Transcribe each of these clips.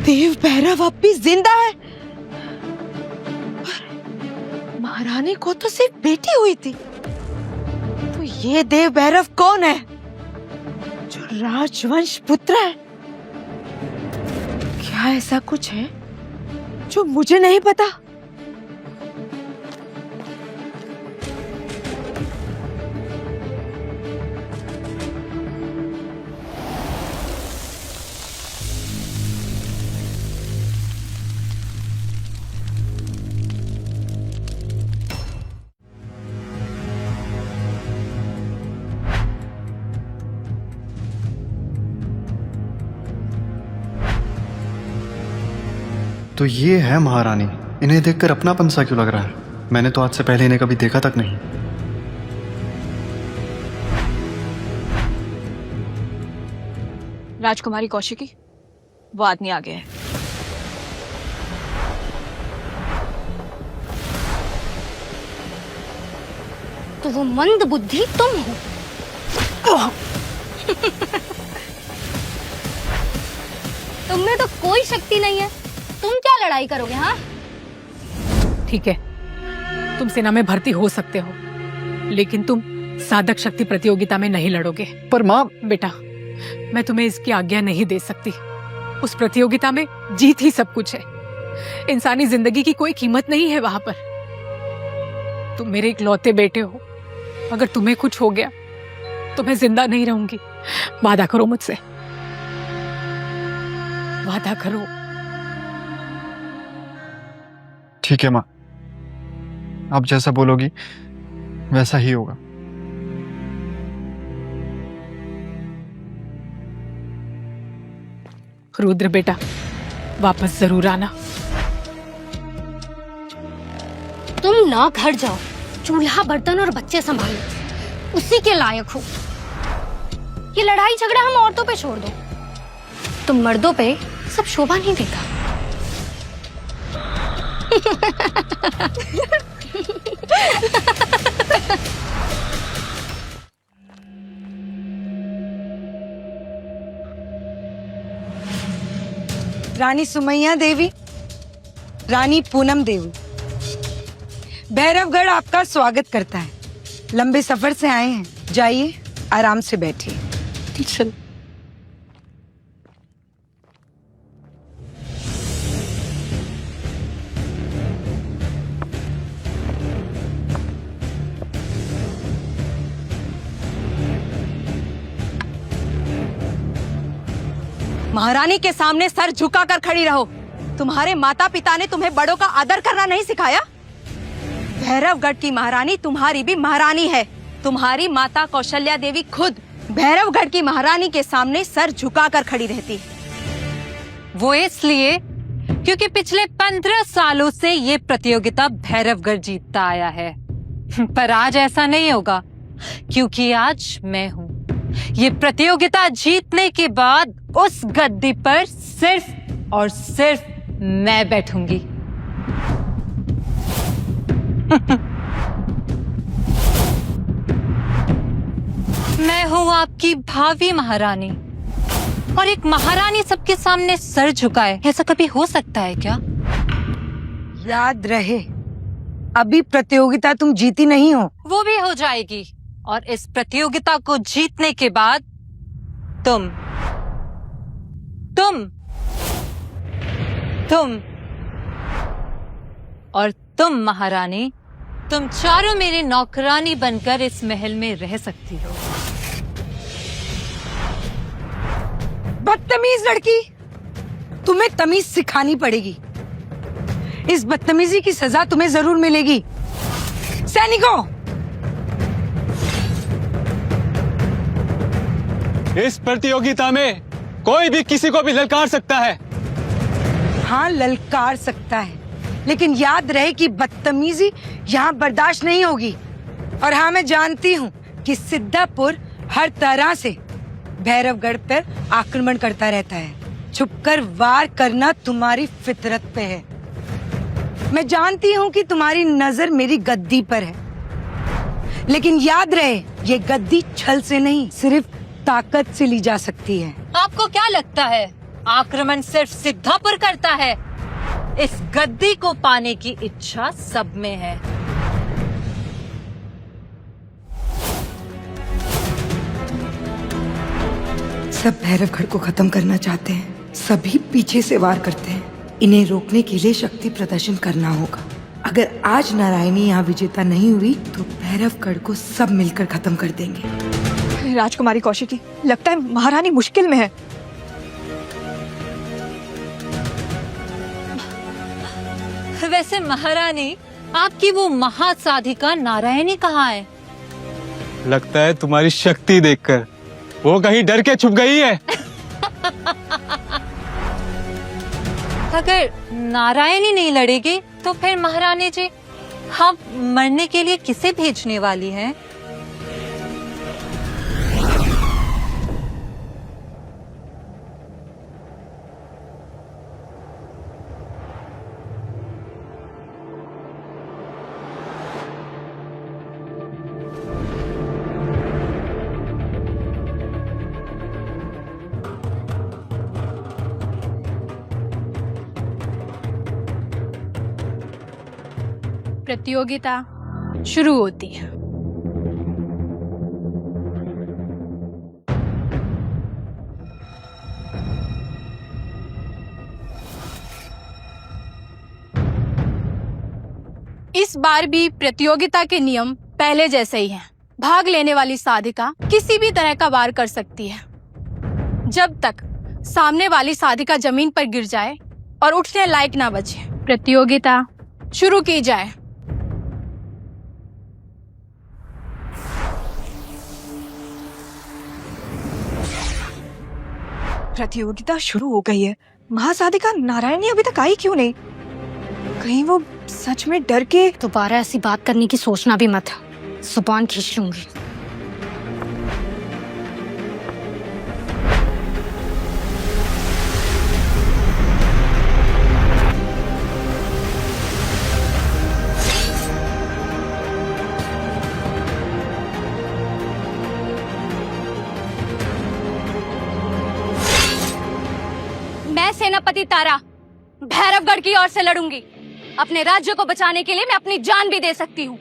देव भैरव अब भी जिंदा है। महारानी को तो सिर्फ बेटी हुई थी, तो ये देव भैरव कौन है जो राजवंश पुत्र है? क्या ऐसा कुछ है जो मुझे नहीं पता? तो ये है महारानी। इन्हें देखकर अपनापन सा क्यों लग रहा है? मैंने तो आज से पहले इन्हें कभी देखा तक नहीं। राजकुमारी कौशिकी, वो आदमी आ गया है। तो वो मंद बुद्धि तुम हो। तुमने तो कोई शक्ति नहीं है, तुम क्या लड़ाई करोगे? हाँ ठीक है, तुम सेना में भर्ती हो सकते हो, लेकिन तुम साधक शक्ति प्रतियोगिता में नहीं लड़ोगे। पर माँ, बेटा, मैं तुम्हें इसकी आज्ञा नहीं दे सकती। उस प्रतियोगिता में जीत ही सब कुछ है। इंसानी जिंदगी की कोई कीमत नहीं है वहां पर। तुम मेरे इकलौते बेटे हो, अगर तुम्हें कुछ हो गया तो मैं जिंदा नहीं रहूंगी। वादा करो मुझसे, वादा करो। ठीक है माँ, आप जैसा बोलोगी वैसा ही होगा। रुद्र बेटा, वापस जरूर आना। तुम ना घर जाओ, चूल्हा बर्तन और बच्चे संभालो, उसी के लायक हो। ये लड़ाई झगड़ा हम औरतों पे छोड़ दो, तुम मर्दों पे सब शोभा नहीं देता। रानी सुमैया देवी, रानी पूनम देवी, भैरवगढ़ आपका स्वागत करता है। लंबे सफर से आए हैं, जाइए आराम से बैठिए। चल। महारानी के सामने सर झुकाकर खड़ी रहो। तुम्हारे माता पिता ने तुम्हें बड़ों का आदर करना नहीं सिखाया? भैरवगढ़ की महारानी तुम्हारी भी महारानी है। तुम्हारी माता कौशल्या देवी खुद भैरवगढ़ की महारानी के सामने सर झुकाकर खड़ी रहती है। वो इसलिए क्योंकि पिछले 15 सालों से ये प्रतियोगिता भैरवगढ़ जीतता आया है। पर आज ऐसा नहीं होगा, क्योंकि आज मैं हूँ। ये प्रतियोगिता जीतने के बाद उस गद्दी पर सिर्फ और सिर्फ मैं बैठूंगी। मैं हूं आपकी भावी महारानी, और एक महारानी सबके सामने सर झुकाए, ऐसा कभी हो सकता है क्या? याद रहे, अभी प्रतियोगिता तुम जीती नहीं हो। वो भी हो जाएगी, और इस प्रतियोगिता को जीतने के बाद तुम और तुम महारानी, तुम चारों मेरी नौकरानी बनकर इस महल में रह सकती हो। बदतमीज लड़की, तुम्हें तमीज सिखानी पड़ेगी। इस बदतमीजी की सजा तुम्हें जरूर मिलेगी। सैनिकों, इस प्रतियोगिता में कोई भी किसी को भी ललकार सकता है। हाँ, ललकार सकता है, लेकिन याद रहे कि बदतमीजी यहाँ बर्दाश्त नहीं होगी। और हाँ, मैं जानती हूँ कि सिद्धापुर हर तरह से भैरवगढ़ पर आक्रमण करता रहता है। छुपकर वार करना तुम्हारी फितरत पे है। मैं जानती हूँ कि तुम्हारी नजर मेरी गद्दी पर है, लेकिन याद रहे, ये गद्दी छल से नहीं, सिर्फ ताकत से ली जा सकती है। आपको क्या लगता है आक्रमण सिर्फ सिद्धापुर करता है। इस गद्दी को पाने की इच्छा सब में है। सब भैरवगढ़ को खत्म करना चाहते हैं, सभी पीछे से वार करते हैं। इन्हें रोकने के लिए शक्ति प्रदर्शन करना होगा। अगर आज नारायणी यहाँ विजेता नहीं हुई तो भैरवगढ़ को सब मिलकर खत्म कर देंगे। राजकुमारी कौशिकी, लगता है महारानी मुश्किल में है। वैसे महारानी, आपकी वो महासाधिका नारायणी कहाँ है? लगता है तुम्हारी शक्ति देखकर वो कहीं डर के छुप गई है। अगर नारायणी नहीं लड़ेगी तो फिर महारानी जी, हम मरने के लिए किसे भेजने वाली हैं? प्रतियोगिता शुरू होती है। इस बार भी प्रतियोगिता के नियम पहले जैसे ही हैं। भाग लेने वाली साधिका किसी भी तरह का वार कर सकती है जब तक सामने वाली साधिका जमीन पर गिर जाए और उठने लायक ना बचे। प्रतियोगिता शुरू की जाए। प्रतियोगिता शुरू हो गई है। महासाधिका नारायणी अभी तक आई क्यों नहीं? कहीं वो सच में डर के। दोबारा ऐसी बात करने की सोचना भी मत, जुबान खींच लूंगी। मैं सेनापति तारा भैरवगढ़ की ओर से लड़ूंगी। अपने राज्य को बचाने के लिए मैं अपनी जान भी दे सकती हूँ।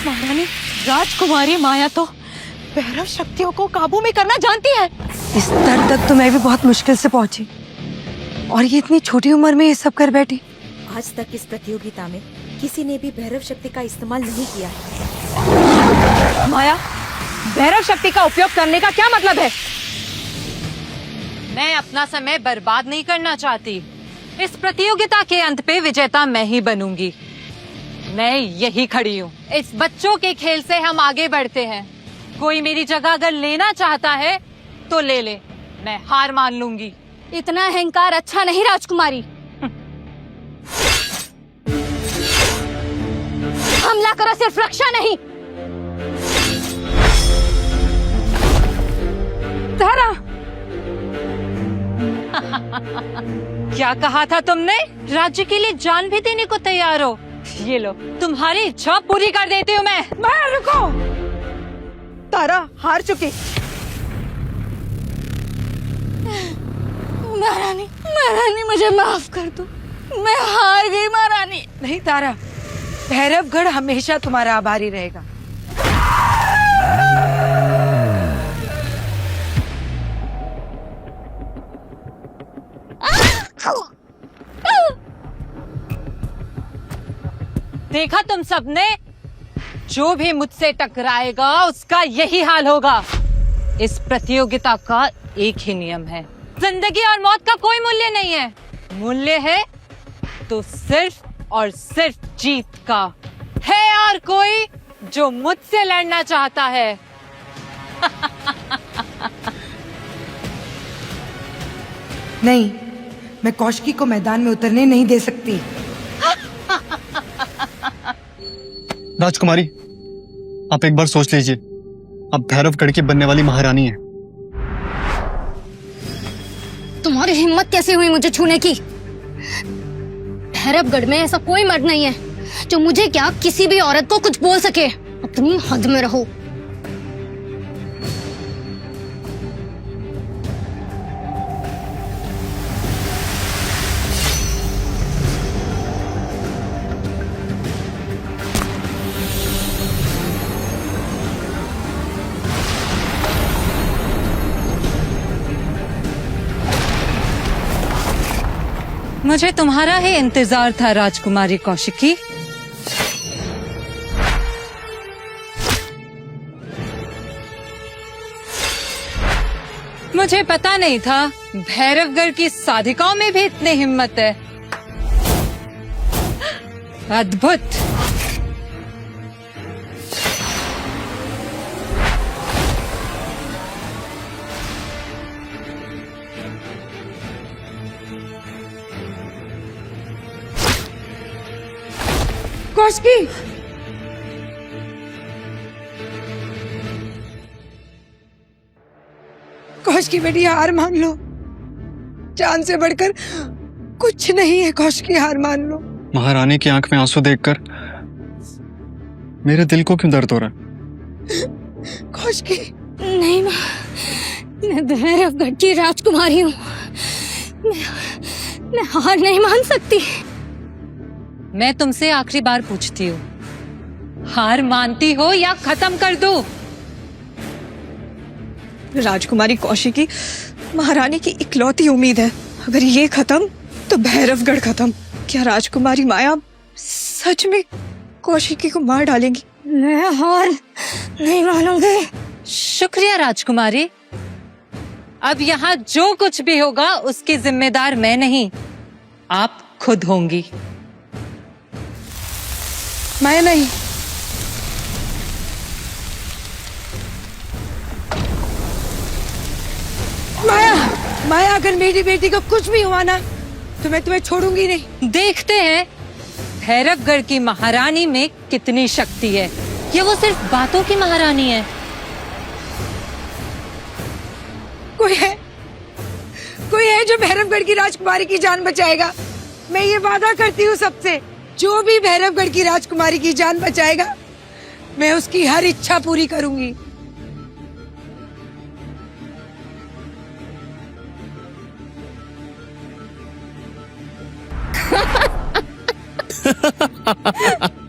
महारानी, राजकुमारी माया तो भैरव शक्तियों को काबू में करना जानती है। इस स्तर तक तो मैं भी बहुत मुश्किल से पहुंची और ये इतनी छोटी उम्र में ये सब कर बैठी। आज तक इस प्रतियोगिता में किसी ने भी भैरव शक्ति का इस्तेमाल नहीं किया है। माया, भैरव शक्ति का उपयोग करने का क्या मतलब है? मैं अपना समय बर्बाद नहीं करना चाहती। इस प्रतियोगिता के अंत पे विजेता मैं ही बनूंगी। मैं यही खड़ी हूँ। इस बच्चों के खेल से हम आगे बढ़ते हैं। कोई मेरी जगह अगर लेना चाहता है तो ले ले, मैं हार मान लूंगी। इतना अहंकार अच्छा नहीं राजकुमारी। हमला करो, सिर्फ रक्षा नहीं। तारा, क्या कहा था तुमने? राज्य के लिए जान भी देने को तैयार हो? ये लो, तुम्हारी इच्छा पूरी कर देती हूँ मैं। माया रुको। तारा हार चुकी। महारानी, महारानी मुझे माफ कर दो, मैं हार गई महारानी। नहीं तारा, भैरवगढ़ हमेशा तुम्हारा आभारी रहेगा। देखा तुम सबने, जो भी मुझसे टकराएगा उसका यही हाल होगा। इस प्रतियोगिता का एक ही नियम है, जिंदगी और मौत का कोई मूल्य नहीं है। मूल्य है तो सिर्फ और सिर्फ जीत का है। और कोई जो मुझसे लड़ना चाहता है नहीं, मैं कौशिकी को मैदान में उतरने नहीं दे सकती। राजकुमारी, आप एक बार सोच लीजिए, आप भैरवगढ़ की बनने वाली महारानी हैं। तुम्हारी हिम्मत कैसे हुई मुझे छूने की? भैरवगढ़ में ऐसा कोई मर्द नहीं है जो मुझे क्या किसी भी औरत को कुछ बोल सके। अपनी हद में रहो। मुझे तुम्हारा ही इंतजार था राजकुमारी कौशिकी। मुझे पता नहीं था भैरवगढ़ की साधिकाओं में भी इतनी हिम्मत है। अद्भुत। कौशिकी, कौशिकी बेटी हार मान लो। जान से बढ़कर कुछ नहीं है कौशिकी, हार मान लो। महारानी की आंख में आंसू देखकर मेरे दिल को क्यों दर्द हो रहा है? कौशिकी, नहीं माँ, मैं भैरवगढ़ की राजकुमारी हूँ। मैं हार नहीं मान सकती। मैं तुमसे आखिरी बार पूछती हूँ, हार मानती हो या खत्म कर दूं? राजकुमारी कौशिकी महारानी की इकलौती उम्मीद है। अगर ये खत्म तो भैरवगढ़ खत्म। क्या राजकुमारी माया सच में कौशिकी को मार डालेंगी? मैं हार नहीं मानूंगी। शुक्रिया राजकुमारी। अब यहाँ जो कुछ भी होगा उसकी जिम्मेदार मैं नहीं, आप खुद होंगी। मैं नहीं। माया, माया, अगर मेरी बेटी को कुछ भी हुआ ना तो मैं तुम्हें छोड़ूंगी नहीं। देखते हैं भैरवगढ़ की महारानी में कितनी शक्ति है। ये वो सिर्फ बातों की महारानी है। कोई है जो भैरवगढ़ की राजकुमारी की जान बचाएगा। मैं ये वादा करती हूँ सबसे, जो भी भैरवगढ़ की राजकुमारी की जान बचाएगा मैं उसकी हर इच्छा पूरी करूंगी।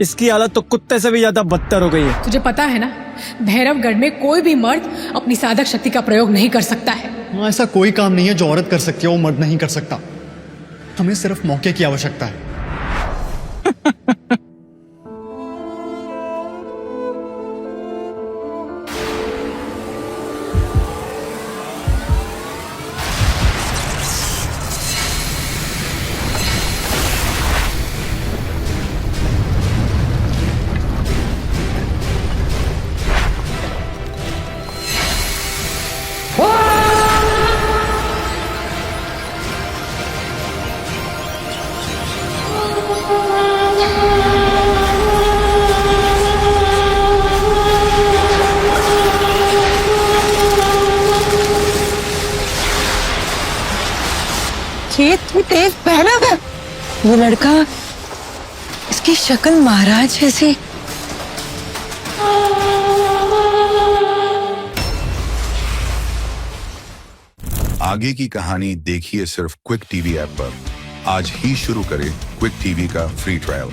इसकी हालत तो कुत्ते से भी ज्यादा बदतर हो गई है। तुझे पता है ना, भैरवगढ़ में कोई भी मर्द अपनी साधक शक्ति का प्रयोग नहीं कर सकता है। हाँ, ऐसा कोई काम नहीं है जो औरत कर सकती है वो मर्द नहीं कर सकता। हमें सिर्फ मौके की आवश्यकता है। ये तेज भैरव है। वो लड़का, इसकी शक्ल महाराज जैसी। आगे की कहानी देखिए सिर्फ क्विक टीवी ऐप पर। आज ही शुरू करें क्विक टीवी का फ्री ट्रायल।